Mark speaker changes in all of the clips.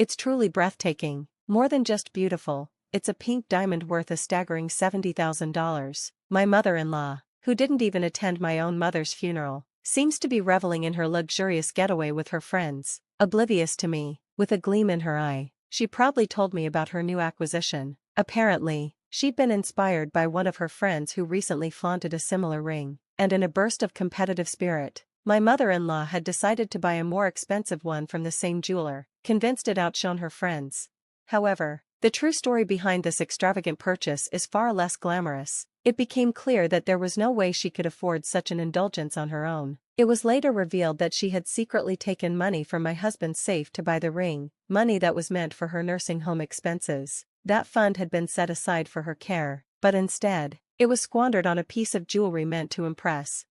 Speaker 1: It's truly breathtaking. More than just beautiful, it's a pink diamond worth a staggering $70,000. My mother-in-law, who didn't even attend my own mother's funeral, seems to be reveling in her luxurious getaway with her friends, oblivious to me. With a gleam in her eye, she proudly told me about her new acquisition. Apparently, she'd been inspired by one of her friends who recently flaunted a similar ring, and in a burst of competitive spirit, my mother-in-law had decided to buy a more expensive one from the same jeweler, convinced it outshone her friends. However, the true story behind this extravagant purchase is far less glamorous. It became clear that there was no way she could afford such an indulgence on her own. It was later revealed that she had secretly taken money from my husband's safe to buy the ring, money that was meant for her nursing home expenses. That fund had been set aside for her care, but instead, it was squandered on a piece of jewelry meant to impress.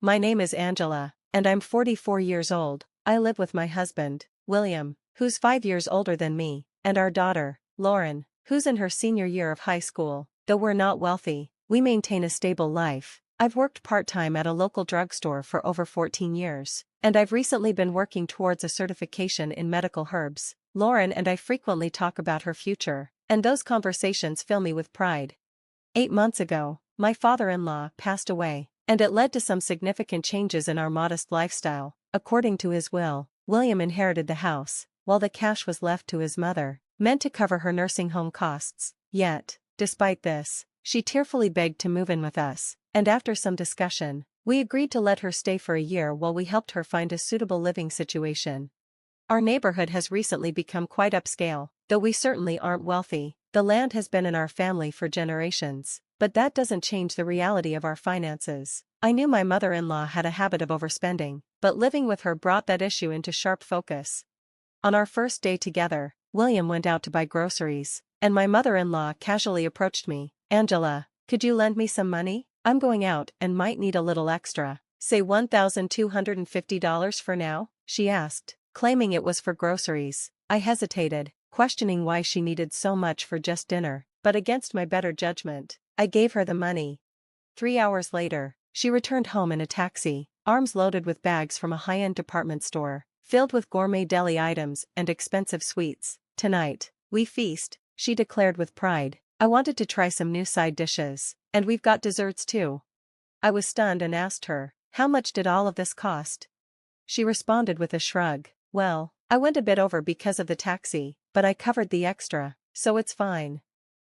Speaker 1: My name is Angela, and I'm 44 years old. I live with my husband, William, who's 5 years older than me, and our daughter, Lauren, who's in her senior year of high school. Though we're not wealthy, we maintain a stable life. I've worked part-time at a local drugstore for over 14 years, and I've recently been working towards a certification in medical herbs. Lauren and I frequently talk about her future, and those conversations fill me with pride. 8 months ago, my father-in-law passed away, and it led to some significant changes in our modest lifestyle. According to his will, William inherited the house, while the cash was left to his mother, meant to cover her nursing home costs. Yet, despite this, she tearfully begged to move in with us, and after some discussion, we agreed to let her stay for a year while we helped her find a suitable living situation. Our neighborhood has recently become quite upscale, though we certainly aren't wealthy. The land has been in our family for generations, but that doesn't change the reality of our finances. I knew my mother-in-law had a habit of overspending, but living with her brought that issue into sharp focus. On our first day together, William went out to buy groceries, and my mother-in-law casually approached me. "Angela, could you lend me some money? I'm going out and might need a little extra. Say $1,250 for now?" she asked, claiming it was for groceries. I hesitated, questioning why she needed so much for just dinner, but against my better judgment, I gave her the money. 3 hours later, she returned home in a taxi, arms loaded with bags from a high-end department store, filled with gourmet deli items and expensive sweets. "Tonight, we feast," she declared with pride. "I wanted to try some new side dishes, and we've got desserts too." I was stunned and asked her, "How much did all of this cost?" She responded with a shrug. "Well, I went a bit over because of the taxi, but I covered the extra, so it's fine."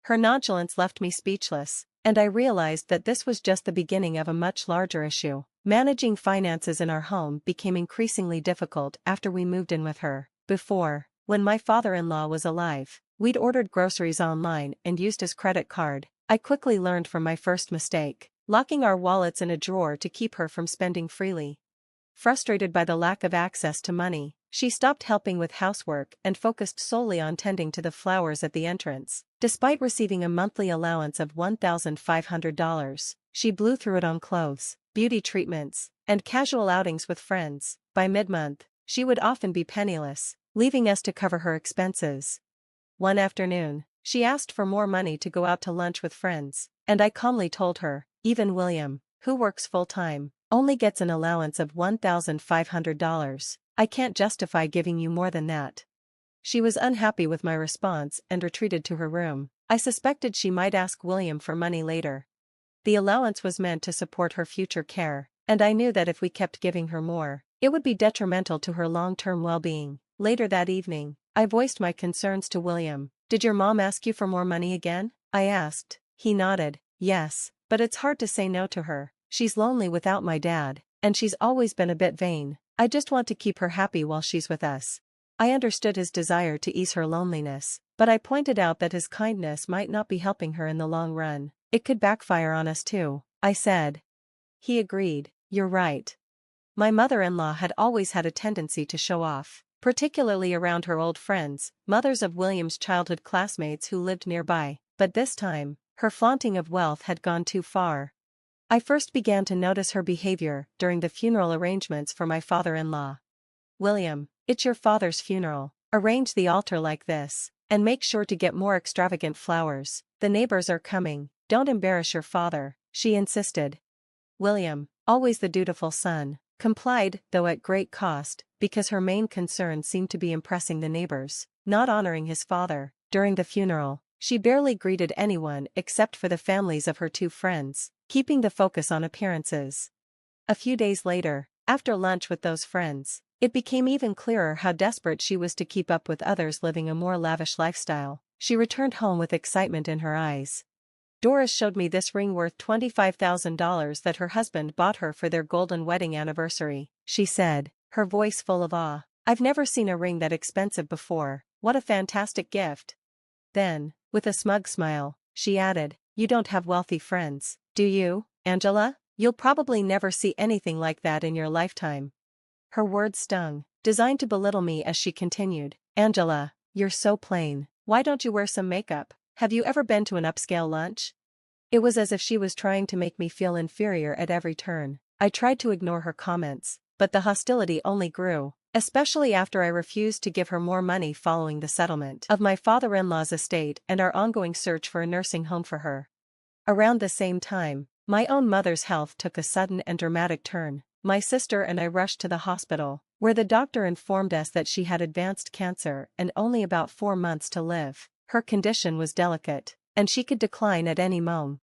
Speaker 1: Her nonchalance left me speechless, and I realized that this was just the beginning of a much larger issue. Managing finances in our home became increasingly difficult after we moved in with her. Before, when my father-in-law was alive, we'd ordered groceries online and used his credit card. I quickly learned from my first mistake, locking our wallets in a drawer to keep her from spending freely. Frustrated by the lack of access to money, she stopped helping with housework and focused solely on tending to the flowers at the entrance. Despite receiving a monthly allowance of $1,500, she blew through it on clothes, beauty treatments, and casual outings with friends. By mid-month, she would often be penniless, leaving us to cover her expenses. One afternoon, she asked for more money to go out to lunch with friends, and I calmly told her, "Even William, who works full-time, only gets an allowance of $1,500. I can't justify giving you more than that." She was unhappy with my response and retreated to her room. I suspected she might ask William for money later. The allowance was meant to support her future care, and I knew that if we kept giving her more, it would be detrimental to her long-term well-being. Later that evening, I voiced my concerns to William. "Did your mom ask you for more money again?" I asked. He nodded. "Yes, but it's hard to say no to her. She's lonely without my dad, and she's always been a bit vain. I just want to keep her happy while she's with us." I understood his desire to ease her loneliness, but I pointed out that his kindness might not be helping her in the long run. "It could backfire on us too," I said. He agreed. "You're right." My mother-in-law had always had a tendency to show off, particularly around her old friends, mothers of William's childhood classmates who lived nearby, but this time, her flaunting of wealth had gone too far. I first began to notice her behavior during the funeral arrangements for my father-in-law. "William, it's your father's funeral. Arrange the altar like this, and make sure to get more extravagant flowers. The neighbors are coming. Don't embarrass your father," she insisted. William, always the dutiful son, complied, though at great cost, because her main concern seemed to be impressing the neighbors. not honoring his father. During the funeral, she barely greeted anyone except for the families of her two friends, keeping the focus on appearances. A few days later, after lunch with those friends, it became even clearer how desperate she was to keep up with others living a more lavish lifestyle. She returned home with excitement in her eyes. Doris showed me this ring worth $25,000 that her husband bought her for their golden wedding anniversary, she said, her voice full of awe. I've never seen a ring that expensive before. What a fantastic gift. Then, with a smug smile, she added, you don't have wealthy friends, do you, Angela? You'll probably never see anything like that in your lifetime. Her words stung, designed to belittle me as she continued, Angela, you're so plain. Why don't you wear some makeup? Have you ever been to an upscale lunch? It was as if she was trying to make me feel inferior at every turn. I tried to ignore her comments, but the hostility only grew, especially after I refused to give her more money following the settlement of my father-in-law's estate and our ongoing search for a nursing home for her. Around the same time, my own mother's health took a sudden and dramatic turn. My sister and I rushed to the hospital, where the doctor informed us that she had advanced cancer and only about 4 months to live. Her condition was delicate, and she could decline at any moment.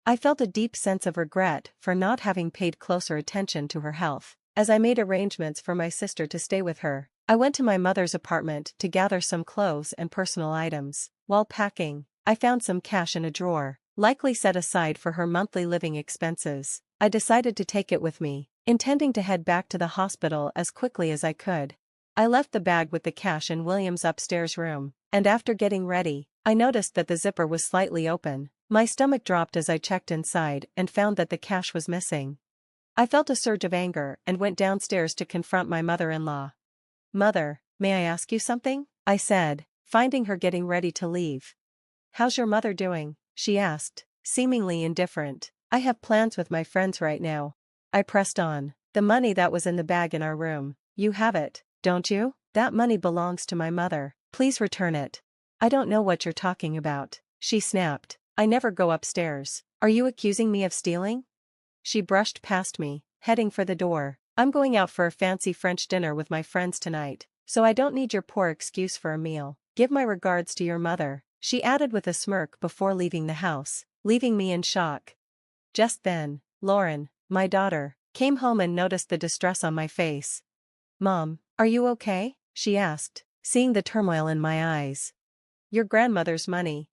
Speaker 1: I felt a deep sense of regret for not having paid closer attention to her health. As I made arrangements for my sister to stay with her, I went to my mother's apartment to gather some clothes and personal items. While packing, I found some cash in a drawer, likely set aside for her monthly living expenses. I decided to take it with me, intending to head back to the hospital as quickly as I could. I left the bag with the cash in William's upstairs room, and after getting ready, I noticed that the zipper was slightly open. My stomach dropped as I checked inside and found that the cash was missing. I felt a surge of anger and went downstairs to confront my mother-in-law. Mother, may I ask you something? I said, finding her getting ready to leave. How's your mother doing? She asked, seemingly indifferent. I have plans with my friends right now. I pressed on. The money that was in the bag in our room. You have it, don't you? That money belongs to my mother. Please return it. I don't know what you're talking about, she snapped. I never go upstairs. Are you accusing me of stealing? She brushed past me, heading for the door. I'm going out for a fancy French dinner with my friends tonight, so I don't need your poor excuse for a meal. Give my regards to your mother, she added with a smirk before leaving the house, leaving me in shock. Just then, Lauren, my daughter, came home and noticed the distress on my face. Mom, are you okay? She asked, seeing the turmoil in my eyes. Your grandmother's money.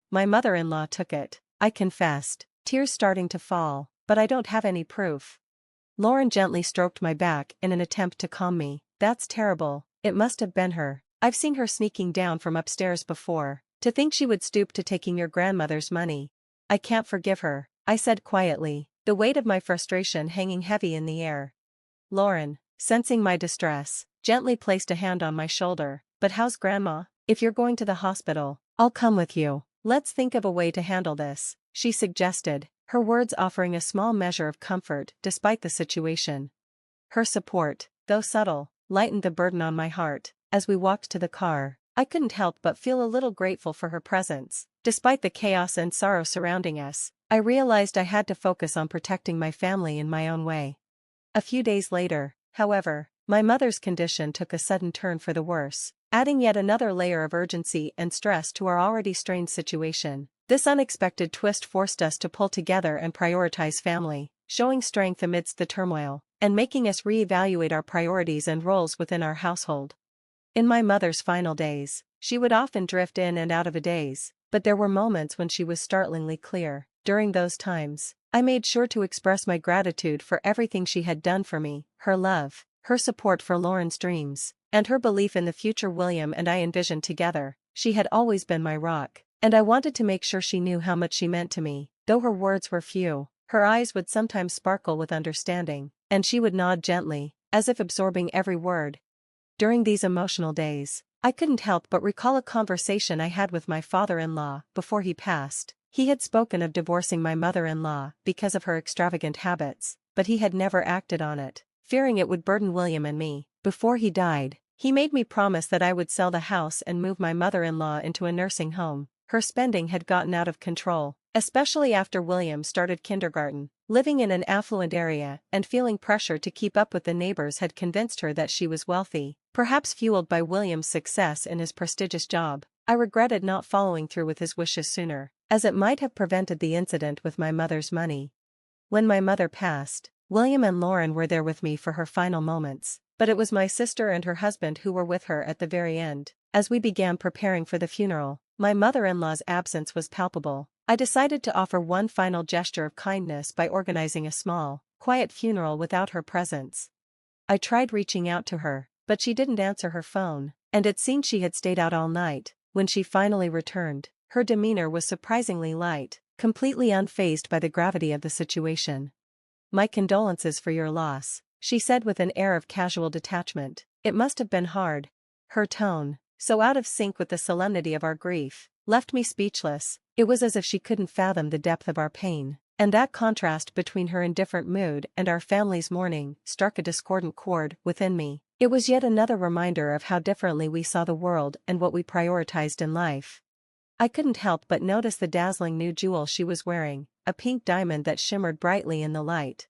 Speaker 1: My mother-in-law took it, I confessed, tears starting to fall, but I don't have any proof. Lauren gently stroked my back in an attempt to calm me. That's terrible, it must have been her. I've seen her sneaking down from upstairs before. To think she would stoop to taking your grandmother's money. I can't forgive her, I said quietly, the weight of my frustration hanging heavy in the air. Lauren, sensing my distress, gently placed a hand on my shoulder. But how's Grandma? If you're going to the hospital, I'll come with you. Let's think of a way to handle this, she suggested, her words offering a small measure of comfort despite the situation. Her support, though subtle, lightened the burden on my heart. As we walked to the car, I couldn't help but feel a little grateful for her presence. Despite the chaos and sorrow surrounding us, I realized I had to focus on protecting my family in my own way. A few days later, however, my mother's condition took a sudden turn for the worse, adding yet another layer of urgency and stress to our already strained situation. This unexpected twist forced us to pull together and prioritize family, showing strength amidst the turmoil, and making us reevaluate our priorities and roles within our household. In my mother's final days, she would often drift in and out of a daze, but there were moments when she was startlingly clear. During those times, I made sure to express my gratitude for everything she had done for me, her love, her support for Lauren's dreams, and her belief in the future William and I envisioned together. She had always been my rock, and I wanted to make sure she knew how much she meant to me. Though her words were few, her eyes would sometimes sparkle with understanding, and she would nod gently, as if absorbing every word. During these emotional days, I couldn't help but recall a conversation I had with my father-in-law before he passed. He had spoken of divorcing my mother-in-law because of her extravagant habits, but he had never acted on it, fearing it would burden William and me. Before he died, he made me promise that I would sell the house and move my mother-in-law into a nursing home. Her spending had gotten out of control, especially after William started kindergarten. Living in an affluent area and feeling pressure to keep up with the neighbors had convinced her that she was wealthy. Perhaps fueled by William's success in his prestigious job, I regretted not following through with his wishes sooner, as it might have prevented the incident with my mother's money. When my mother passed, William and Lauren were there with me for her final moments, but it was my sister and her husband who were with her at the very end. As we began preparing for the funeral, my mother-in-law's absence was palpable. I decided to offer one final gesture of kindness by organizing a small, quiet funeral without her presence. I tried reaching out to her, but she didn't answer her phone, and it seemed she had stayed out all night. When she finally returned, her demeanor was surprisingly light, completely unfazed by the gravity of the situation. "My condolences for your loss," she said with an air of casual detachment. "It must have been hard." Her tone, so out of sync with the solemnity of our grief, left me speechless. It was as if she couldn't fathom the depth of our pain, and that contrast between her indifferent mood and our family's mourning struck a discordant chord within me. It was yet another reminder of how differently we saw the world and what we prioritized in life. I couldn't help but notice the dazzling new jewel she was wearing, a pink diamond that shimmered brightly in the light.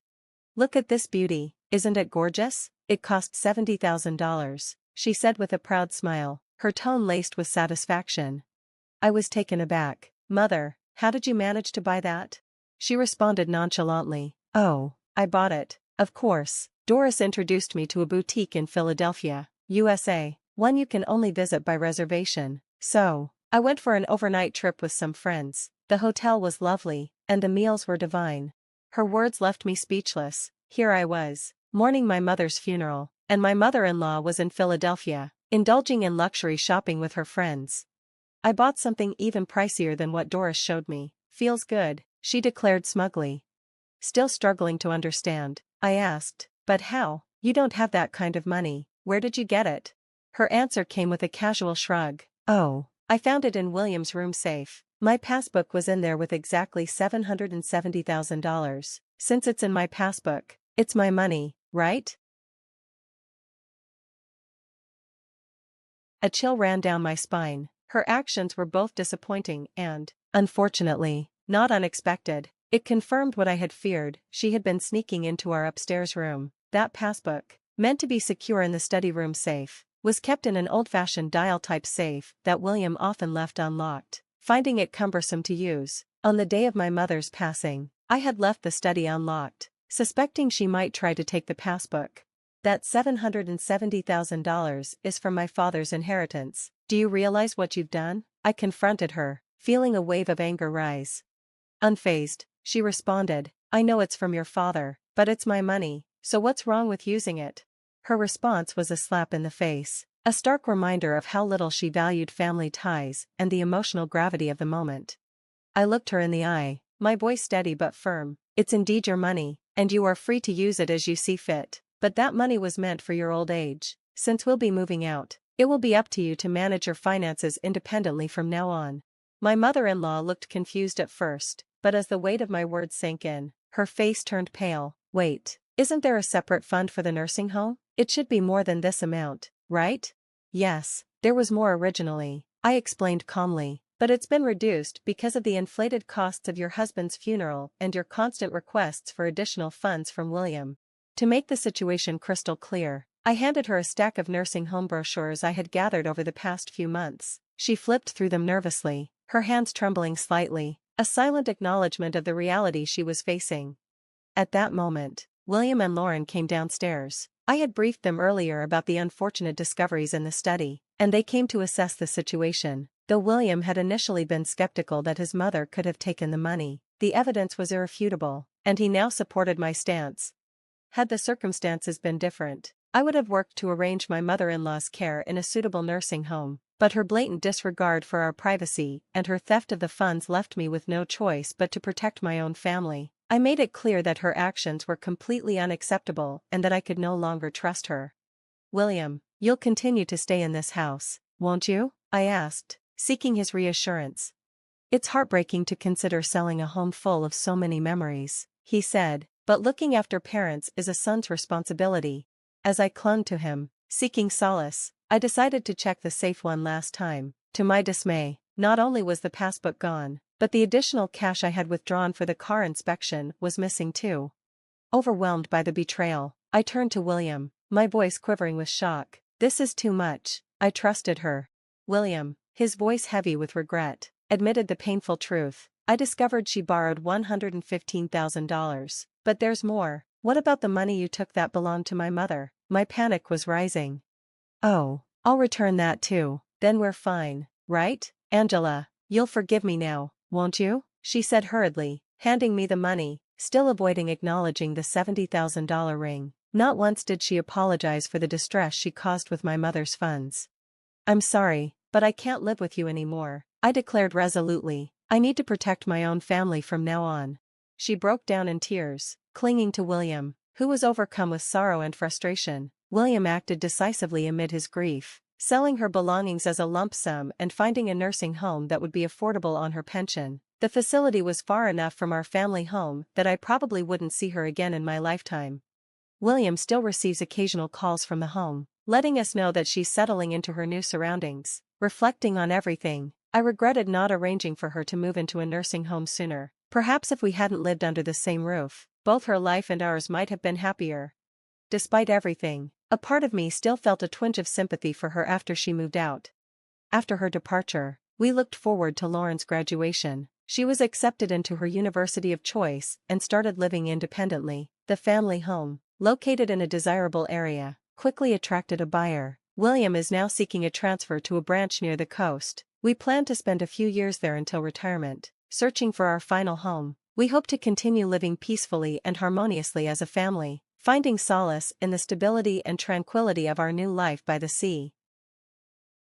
Speaker 1: "Look at this beauty, isn't it gorgeous? It cost $70,000, she said with a proud smile, her tone laced with satisfaction. I was taken aback. "Mother, how did you manage to buy that?" She responded nonchalantly. "Oh, I bought it, of course. Doris introduced me to a boutique in Philadelphia, USA, one you can only visit by reservation, so I went for an overnight trip with some friends. The hotel was lovely, and the meals were divine." Her words left me speechless. Here I was, mourning my mother's funeral, and my mother-in-law was in Philadelphia, indulging in luxury shopping with her friends. "I bought something even pricier than what Doris showed me. Feels good," she declared smugly. Still struggling to understand, I asked, "But how? You don't have that kind of money. Where did you get it?" Her answer came with a casual shrug. "Oh, I found it in William's room safe. My passbook was in there with exactly $770,000. Since it's in my passbook, it's my money, right?" A chill ran down my spine. Her actions were both disappointing and, unfortunately, not unexpected. It confirmed what I had feared. She had been sneaking into our upstairs room. That passbook, meant to be secure in the study room safe, was kept in an old-fashioned dial-type safe that William often left unlocked, finding it cumbersome to use. On the day of my mother's passing, I had left the study unlocked, suspecting she might try to take the passbook. "That $770,000 is from my father's inheritance. Do you realize what you've done?" I confronted her, feeling a wave of anger rise. Unfazed, she responded, "I know it's from your father, but it's my money, so what's wrong with using it?" Her response was a slap in the face, a stark reminder of how little she valued family ties and the emotional gravity of the moment. I looked her in the eye, my voice steady but firm. "It's indeed your money, and you are free to use it as you see fit, but that money was meant for your old age. Since we'll be moving out, it will be up to you to manage your finances independently from now on." My mother-in-law looked confused at first, but as the weight of my words sank in, her face turned pale. "Wait, isn't there a separate fund for the nursing home? It should be more than this amount, right?" "Yes, there was more originally," I explained calmly, "but it's been reduced because of the inflated costs of your husband's funeral and your constant requests for additional funds from William." To make the situation crystal clear, I handed her a stack of nursing home brochures I had gathered over the past few months. She flipped through them nervously, her hands trembling slightly, a silent acknowledgement of the reality she was facing. At that moment, William and Lauren came downstairs. I had briefed them earlier about the unfortunate discoveries in the study, and they came to assess the situation. Though William had initially been skeptical that his mother could have taken the money, the evidence was irrefutable, and he now supported my stance. Had the circumstances been different, I would have worked to arrange my mother-in-law's care in a suitable nursing home, but her blatant disregard for our privacy and her theft of the funds left me with no choice but to protect my own family. I made it clear that her actions were completely unacceptable and that I could no longer trust her. "William, you'll continue to stay in this house, won't you?" I asked, seeking his reassurance. "It's heartbreaking to consider selling a home full of so many memories," he said, "but looking after parents is a son's responsibility." As I clung to him, seeking solace, I decided to check the safe one last time. To my dismay, not only was the passbook gone, but the additional cash I had withdrawn for the car inspection was missing too. Overwhelmed by the betrayal, I turned to William, my voice quivering with shock. This is too much. I trusted her. William, his voice heavy with regret, admitted the painful truth. I discovered she borrowed $115,000. But there's more. What about the money you took that belonged to my mother? My panic was rising. Oh, I'll return that too. Then we're fine, right? Angela, you'll forgive me now, won't you? She said hurriedly, handing me the money, still avoiding acknowledging the $70,000 ring. Not once did she apologize for the distress she caused with my mother's funds. I'm sorry, but I can't live with you anymore, I declared resolutely. I need to protect my own family from now on. She broke down in tears, clinging to William, who was overcome with sorrow and frustration. William acted decisively amid his grief, selling her belongings as a lump sum and finding a nursing home that would be affordable on her pension. The facility was far enough from our family home that I probably wouldn't see her again in my lifetime. William still receives occasional calls from the home, letting us know that she's settling into her new surroundings. Reflecting on everything, I regretted not arranging for her to move into a nursing home sooner. Perhaps if we hadn't lived under the same roof, both her life and ours might have been happier. Despite everything, a part of me still felt a twinge of sympathy for her after she moved out. After her departure, we looked forward to Lauren's graduation. She was accepted into her university of choice and started living independently. The family home, located in a desirable area, quickly attracted a buyer. William is now seeking a transfer to a branch near the coast. We plan to spend a few years there until retirement, searching for our final home. We hope to continue living peacefully and harmoniously as a family, finding solace in the stability and tranquility of our new life by the sea.